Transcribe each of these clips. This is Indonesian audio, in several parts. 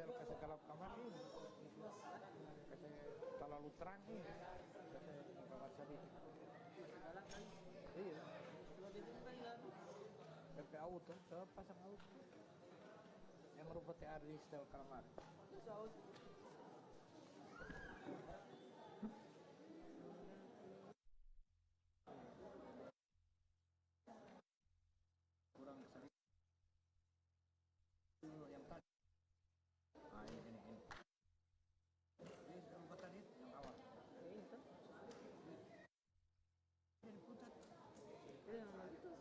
kasih gelap kamar ini, kasih terlalu terang ini, kasih kamar tadi. Galak kan? Iya. Cuma itu kan nggak. PP auto, coba pasang auto. Yang rupa TR di setel kamar. Bisa aus. Kurang sering. Yang tadi. Nah ini. Ini rupa tadi yang awal. Ini kan? Jadi putar. Itu yang mana itu?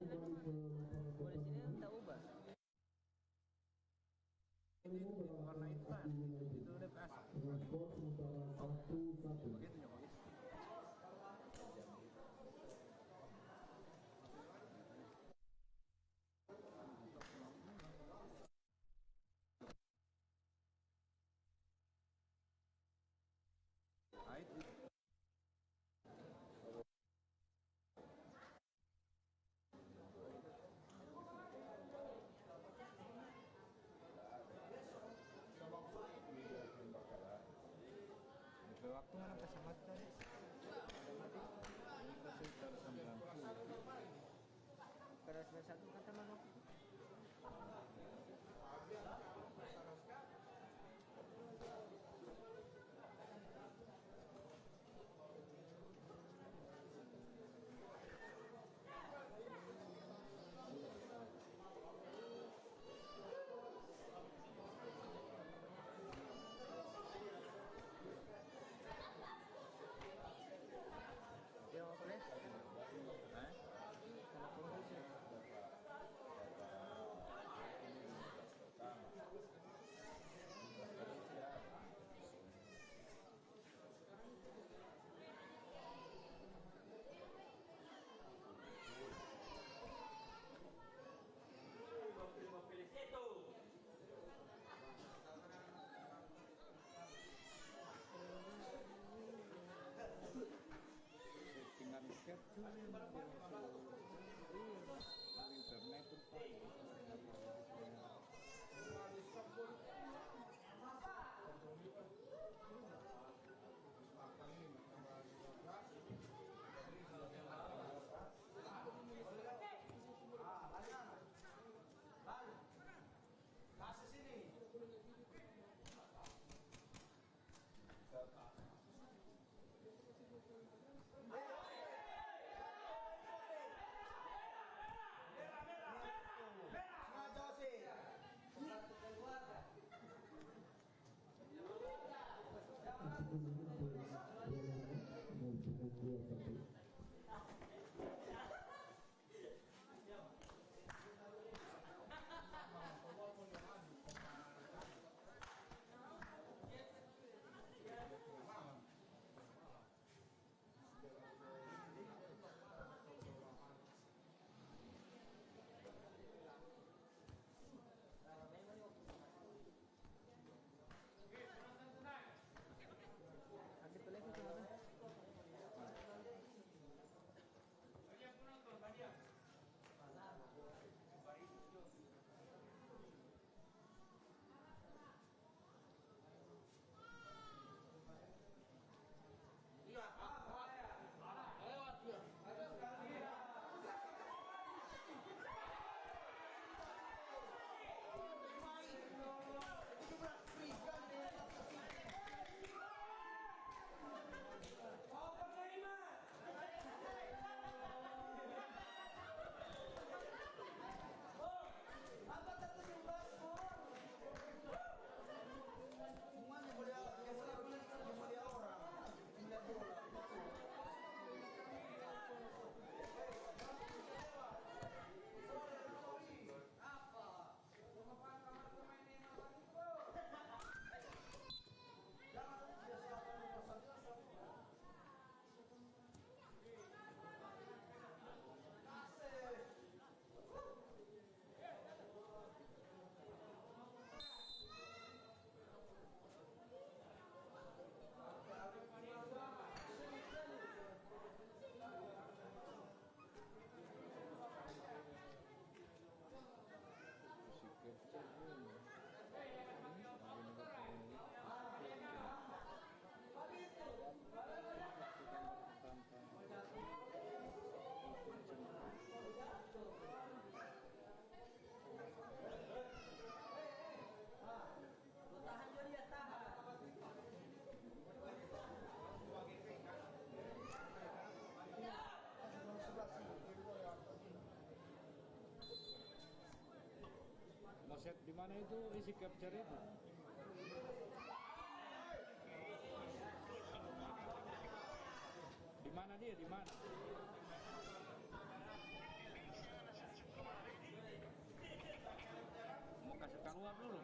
Kalau di sini tak ubah. Ini warna hitam. Itu DPS. Oh, begitu ya, begitu. Nah, itu. Di waktu mana pasang mati tadi? Ini kasih taruh 90. Kalau 91 kata mana? Yang apa les? Hah? Kalau kondisi. Tinggal schedule internet itu Kasih sini. Merah, merah, merah. mana itu isi capture itu? Di mana dia? Di mana? Mau kasih keluar dulu.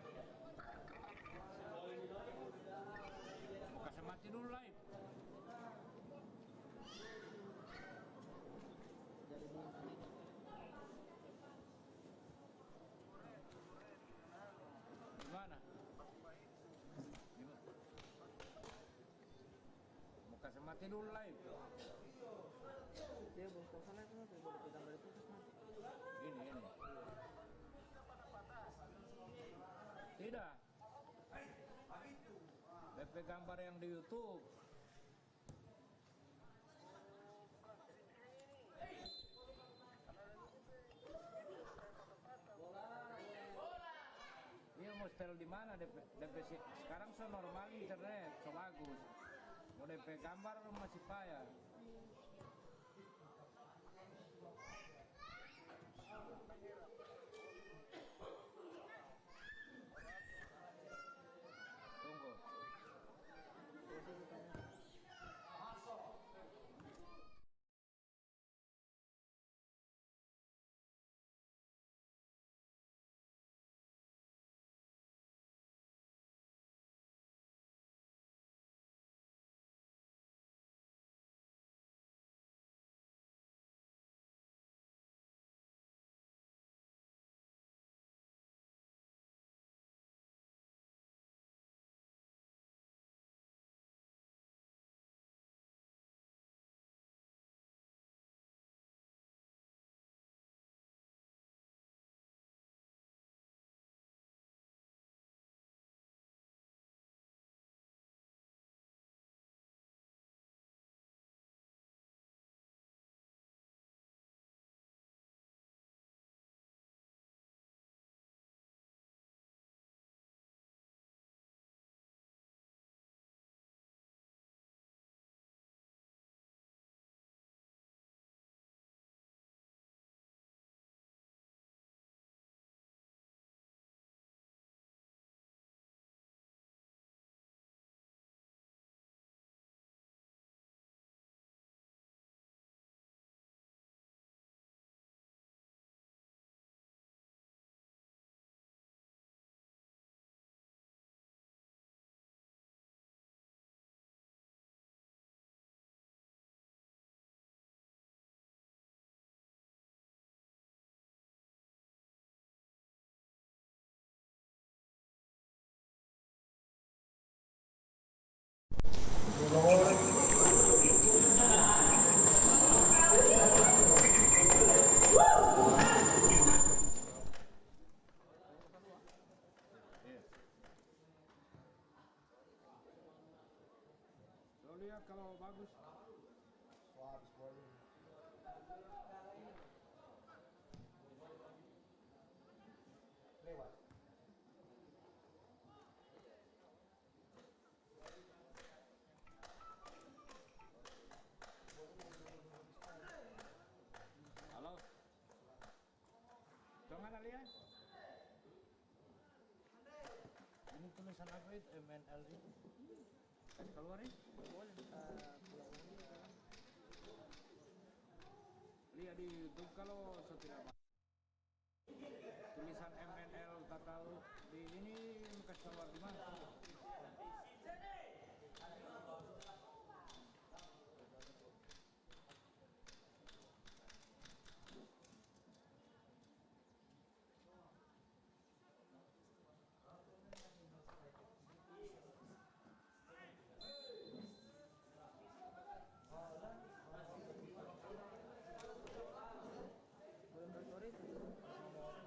Mau kasih mati dulu live. Jadi di internet. Gimana? Mau kasih mati dulu live. Dia belum selesai live tuh, boleh pegang dari putus nanti. Ini. Tidak. DP gambar yang di YouTube. Iya mau setel di mana DP sekarang so normal internet, so bagus. Mau DP gambar masih payah. Tunggu. Terus itu tanya. Lo lihat kalau bagus. Halo. Jangan lihat. Ini tulisan apa itu MNL itu? Keluar ini? Boleh pulang lagi kan. Lihat di YouTube kalau tidak tulisan MNL tak tahu di ini kasih keluar di mana? Belum bersuara itu. Kasih keluar.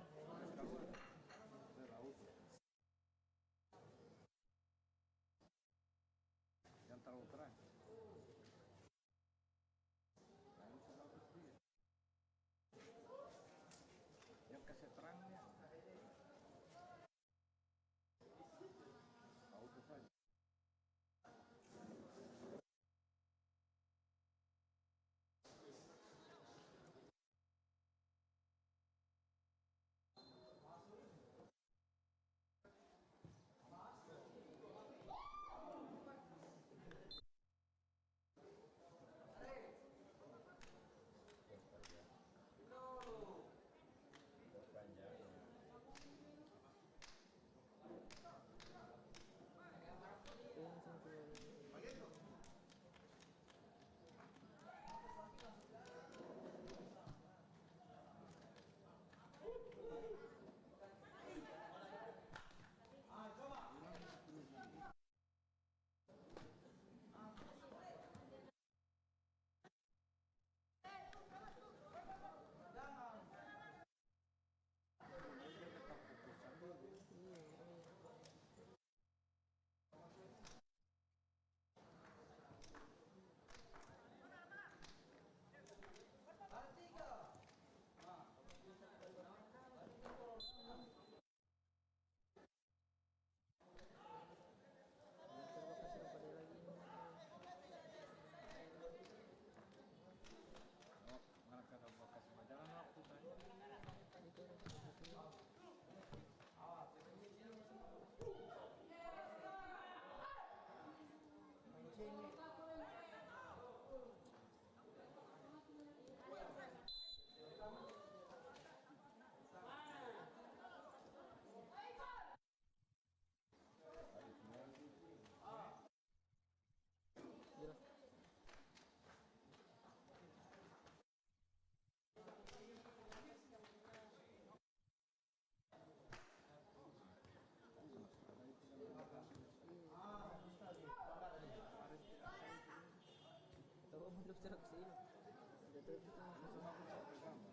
terus sini. Terus Sama aku cek ke gambar.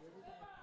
jadi kan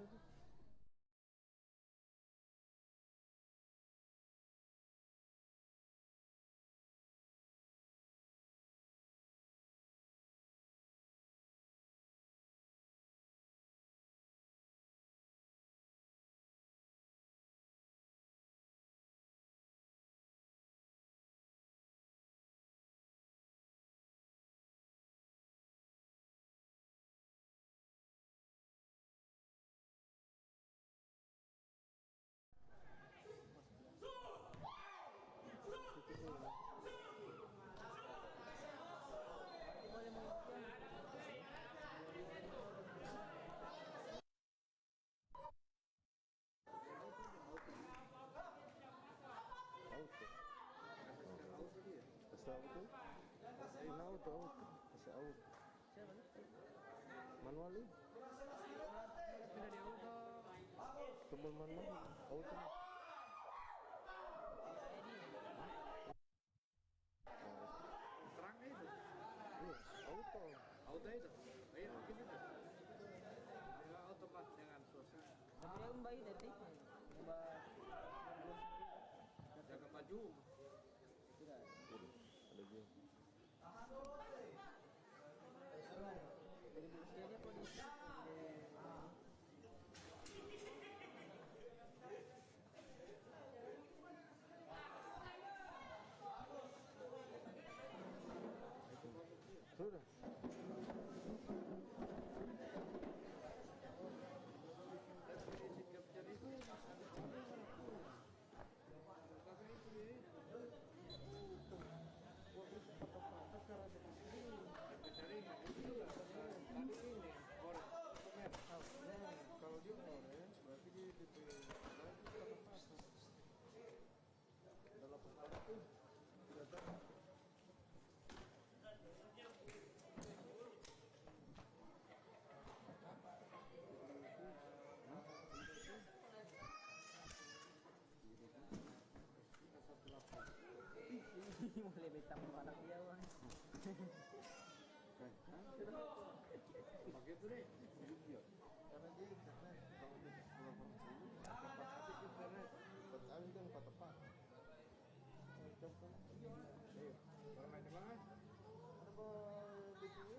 tuh. Boleh mau Kasih auto. Kasih auto. Kasih auto. siapa nih? Manual ini. Pindah di auto. Tombol manual. Auto. Terang itu. Iya, auto. Auto itu. Iya, mungkin itu. Ya, auto Pak dengan suasana. Tapi dia bayi dari mbak Jaga baju. tidak. Ada dia. Jadi bukti aja polisi. Sudah. Kalau dia orange berarti dia DP dalam perkara tuh tidak tahu. Mulai betah anak dia bang. Pakai itu deh. Iya. Karena dia internet kalau dia pulang sini tepat habis internet. Tepat kan tepat. Ayo, orang main di mana? Ada bol di sini.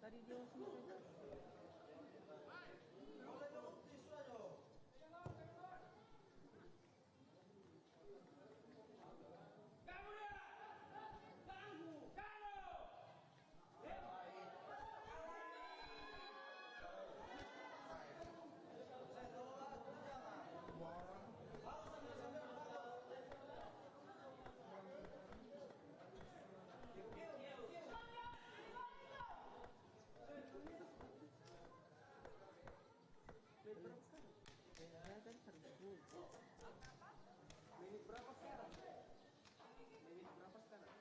Tadi dia selesai. Menit berapa sekarang? Menit berapa sekarang?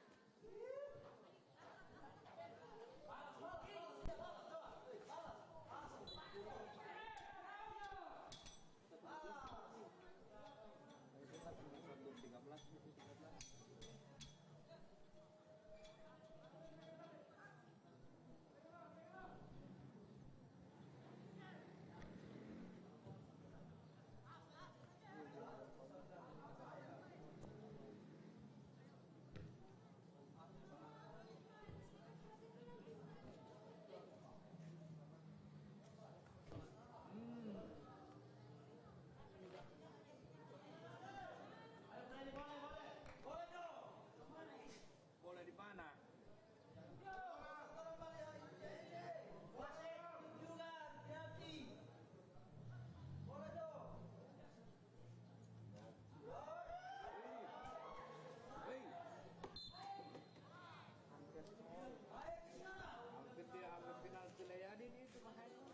Boleh di mana? Hei, hampir dia hampir final Selayadin itu makanya.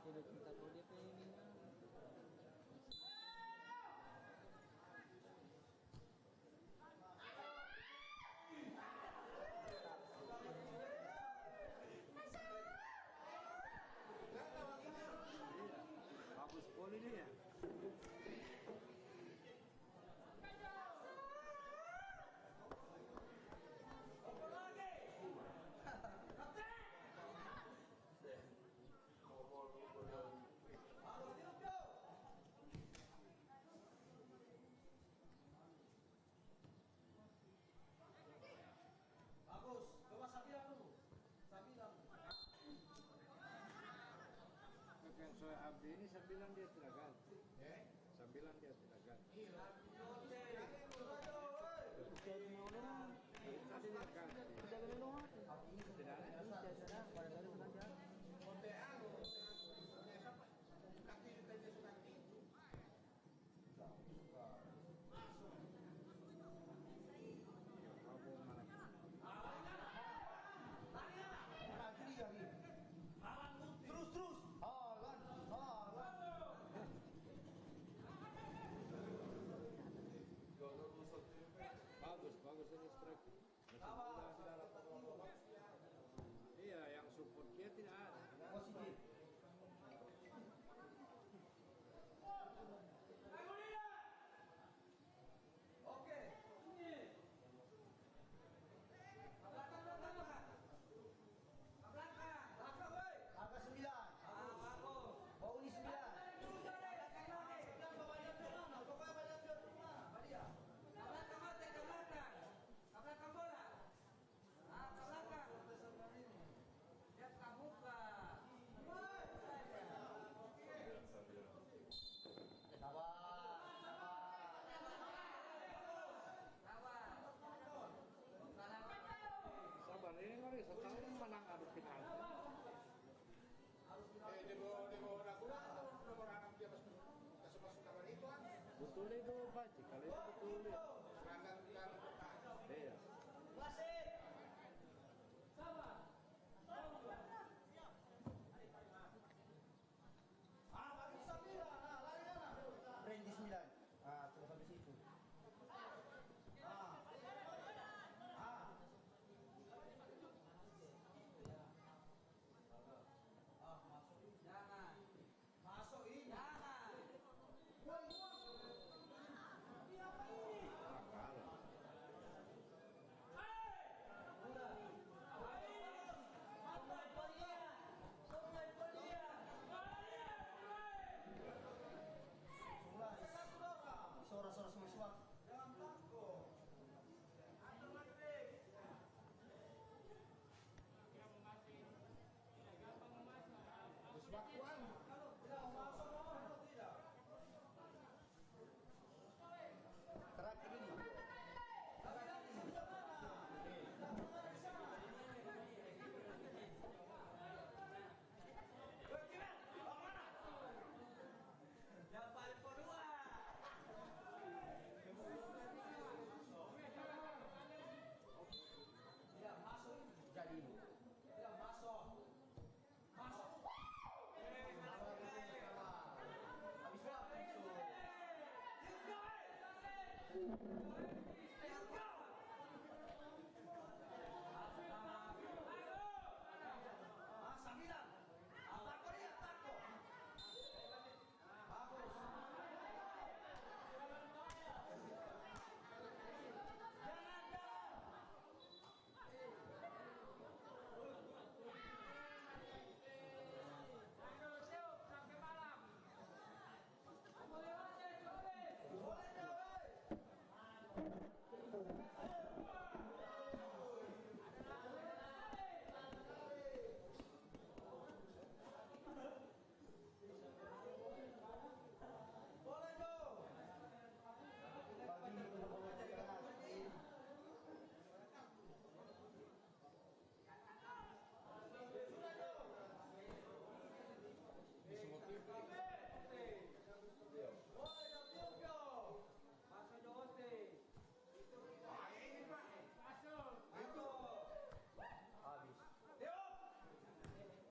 Udah kita tahu dia pengen Bagus sekali ini ya. Yang soal Abdi ini sembilan dia tidak ganti. Sembilan dia tidak ganti. Tadi dia ganti. tidak boleh luar. Tidak ada. Tidak pada baru saja. Betul itu Pak, kalau itu betul ya. Iya. Range 9. Ah, cuma sampai situ. Suara-suara semua. Terakhir ini. Jadi ini.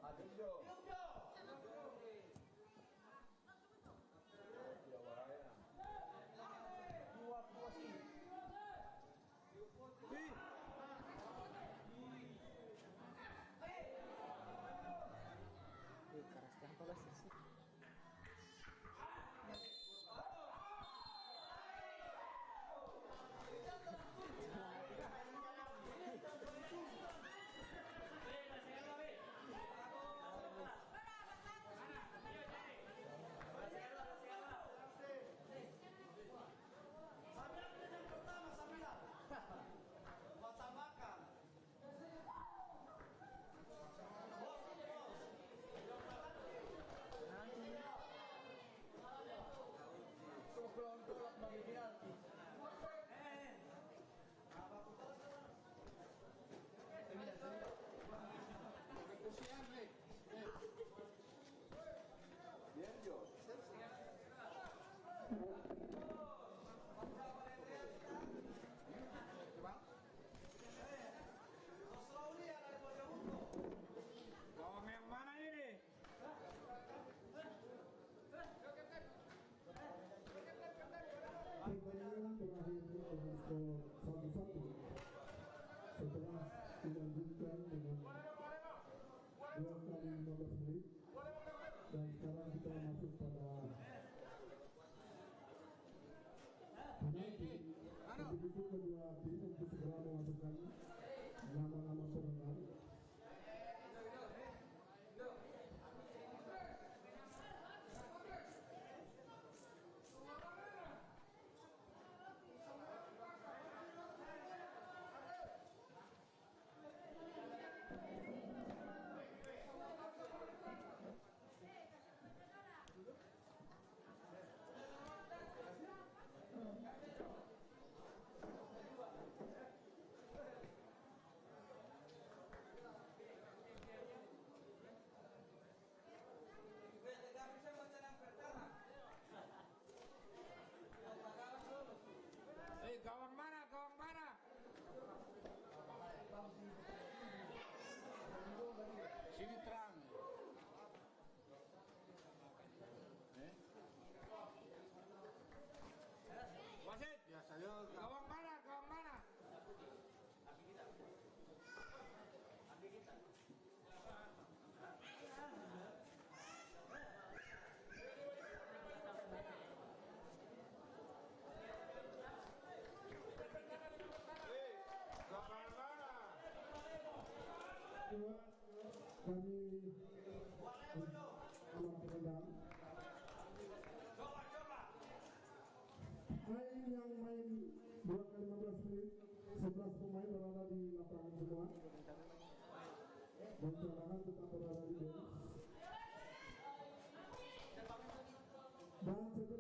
Habis berapa itu? Bawang yang mana ini? Pertandingan terakhir dengan skor 1-1 setelah dilanjutkan dengan 2 kali 15 menit, dan sekarang kita masuk pada penalti. Untuk itu kedua tim untuk segera memasukkan nama-nama pemenang.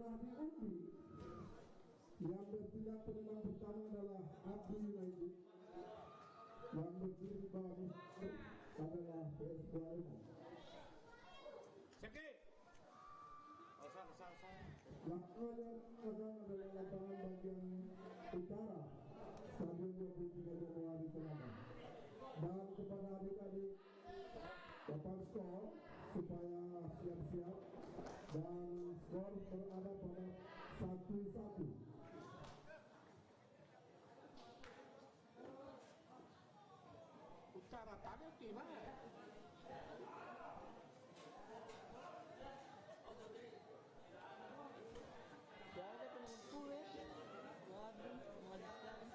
Setelah diundi, yang bertindak pemenang pertama adalah Abdi United. Yang berdiri di bawah adalah PS Kuala. Seki. Yang akan adalah lapangan bagian utara Stadion 23 Januari Tengah. Dan kepada adik-adik papan skor supaya siap-siap, dan skor berada pada 1-1. Utara tadi gimana? Ada penunggu ya. Waduh, maju sekali.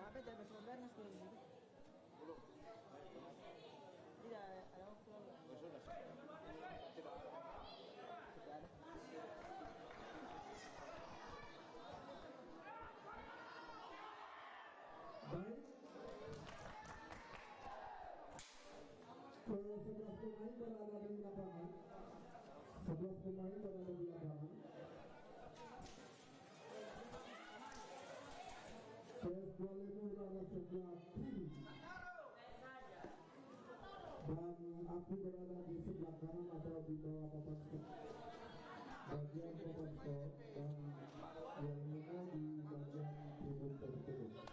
Apa jangan sebenarnya sebelum itu? Belum. Tidak ada waktu lalu. Ya sudah. Tidak ada. Tidak ada. Baik, ke-11 pemain berada di lapangan. 11 pemain berada di lapangan. PS Kuala berada sebelah kiri dan aku berada di sebelah kanan atau di bawah papan skor, bagian papan skor, dan yang lima di bagian tribun tertutup.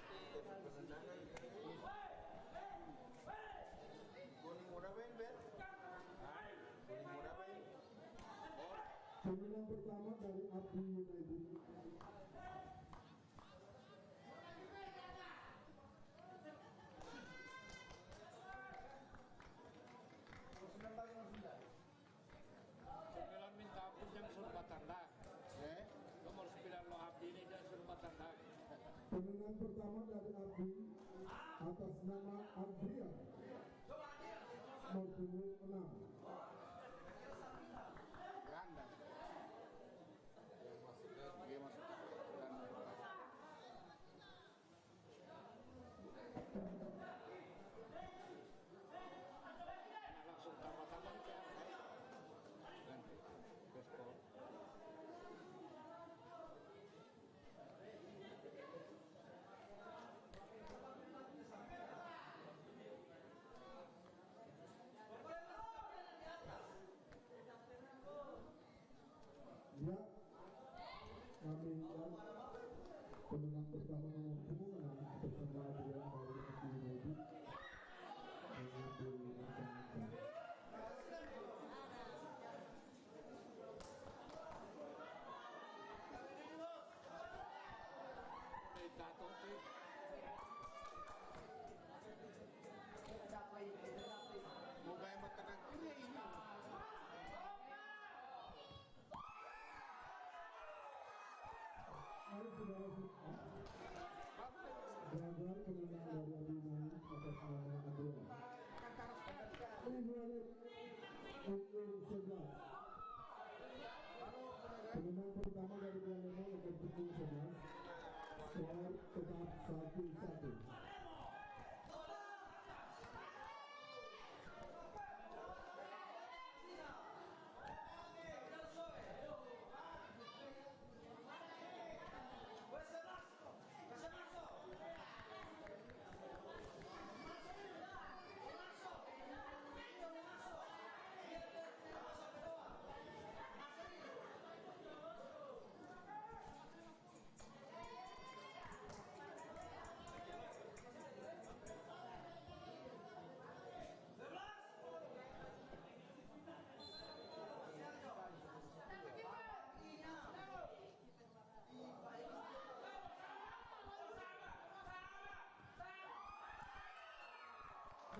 Pemenang pertama dari Abdi United. Sembilan minta ampun yang suruh batanda. Nomor 9 lo Abdi ini dia suruh batanda. Pemenang pertama dari Abdi atas nama Adrian, nomor punggung 6. Ganda. Dia masuk ganda. Nah, langsung tambah-tambah ke ganti. Peskor. Ya, kami lihat pemenang pertama nomor punggung 6 bersama Adrian dari Abdi United mengambil macam-macam. Tato sih. Mau bayar makanan ini. Mari saudara semua, gagal pemenang dari Abdi United atas nama Adrian. Ini punggung 11. Pemenang pertama dari Palembang nomor punggung 11. Skor tetap 1-1.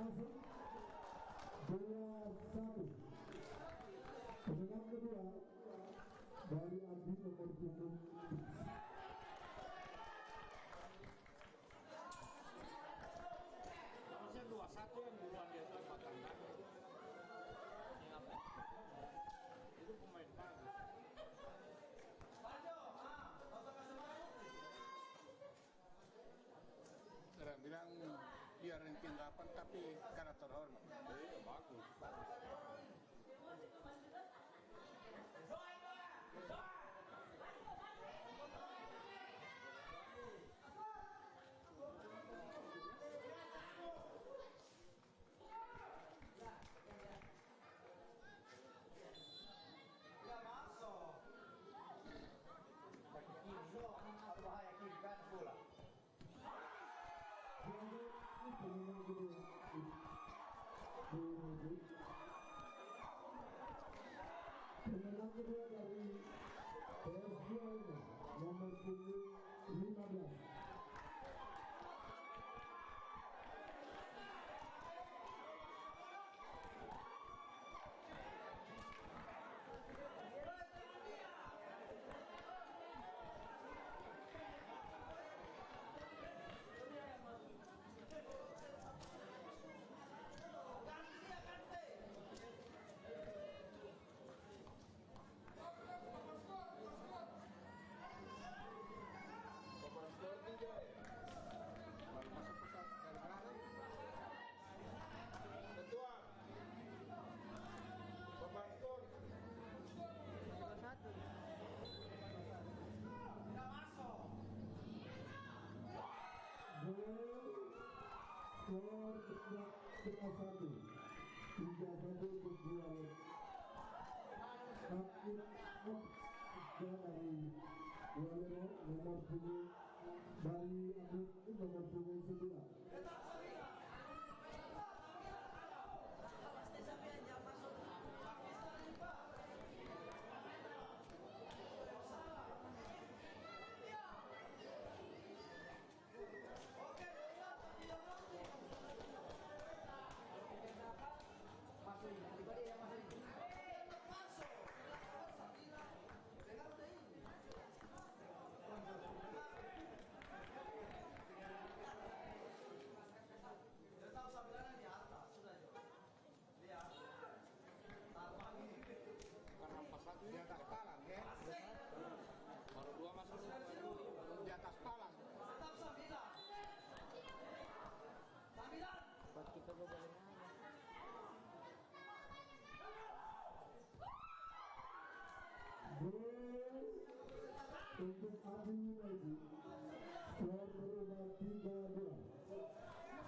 Langsung 2-1. Pemenang kedua dari Abdi nomor punggung 6. Harusnya 2-1 yang duluan dia tuh batanda. Yang apa? Itu pemain bagus. bilang dia ranking 8 tapi karena terhormat. Bagus. Bahaya kibrat bola. Pemenang kedua dari PSG nomor punggung 15. Skor 3-1 untuk duel Kapten dari Walero nomor punggung dari Abid nomor punggung 9. Di atas palang ya. Baru 2 masuk Di atas palang. Buat kita boleh nanya. Gol untuk Adi United. Skor berubah 3-2.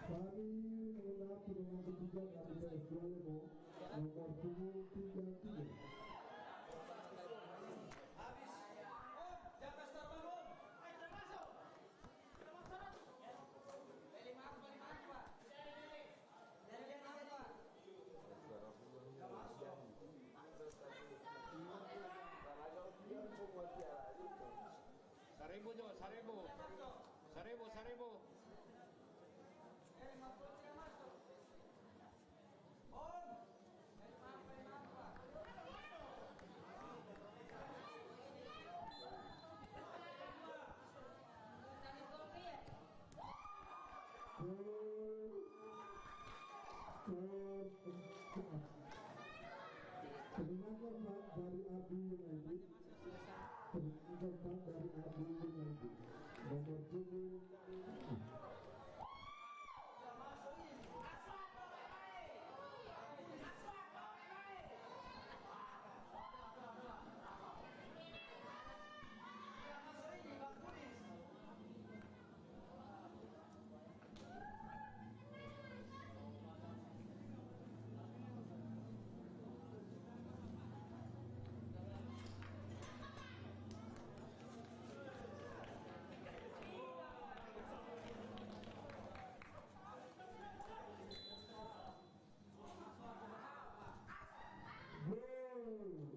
Kami mengenal pemenang ketiga dari PSG Walero nomor punggung 33. Seribu Jo, seribu. Kemenangan keempat dari Adi United. Kemenangan keempat dari Adi United. Nomor punggung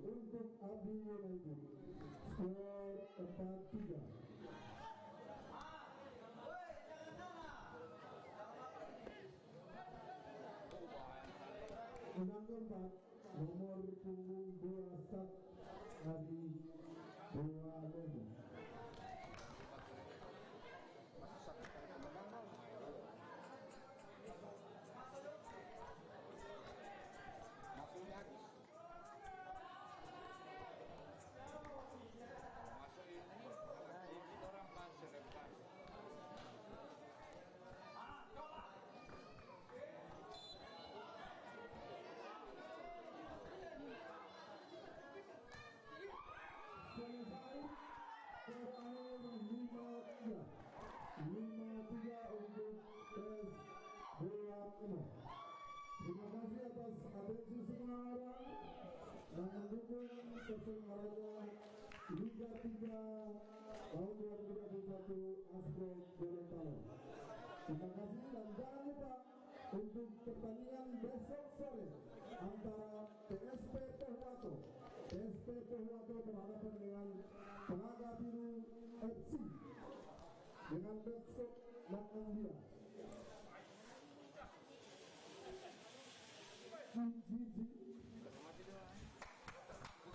untuk Adi United. Skor 4-3. Menang keempat nomor punggung 21 Adi Walero. Masuk lagi. Masuk ini orang pas depan. untuk pertandingan besok sore antara PSP Pohuwato berhadapan dengan Telaga Biru FC dengan besok dan dia. GG